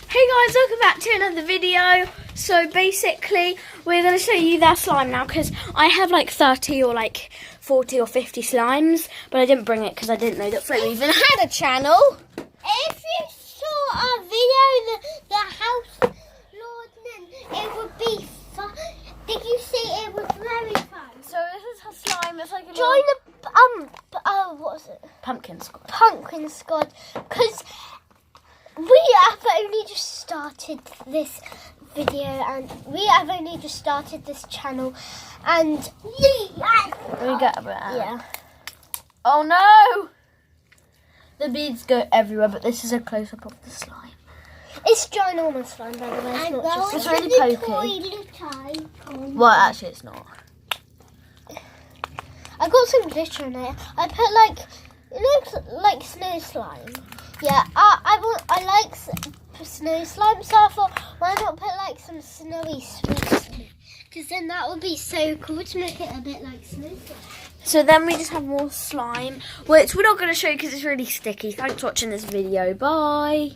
Hey guys, welcome back to another video. So basically, we're going to show you their slime now because I have like 30 or like 40 or 50 slimes, but I didn't bring it because I didn't know that Flo even had a channel. If you saw our video, the house Lord, it would be fun. Did you see it was very fun? So this is her slime. It's like a Join the what's it? pumpkin squad. Pumpkin squad, because we have only just started this video and we have only just started this channel and We got a bit. yeah. Oh no! The beads go everywhere, but this is a close-up of the slime. It's ginormous slime, by the way. It's not just It's really pokey. Well, actually, it's not. I got some glitter in it. I put like, it looks like snow slime. Yeah, I like snow slime, so I thought, why not put like some snowy streaks in it? Because then that would be so cool to make it a bit like snow slime. So then we just have more slime, which we're not going to show you because it's really sticky. Thanks for watching this video. Bye.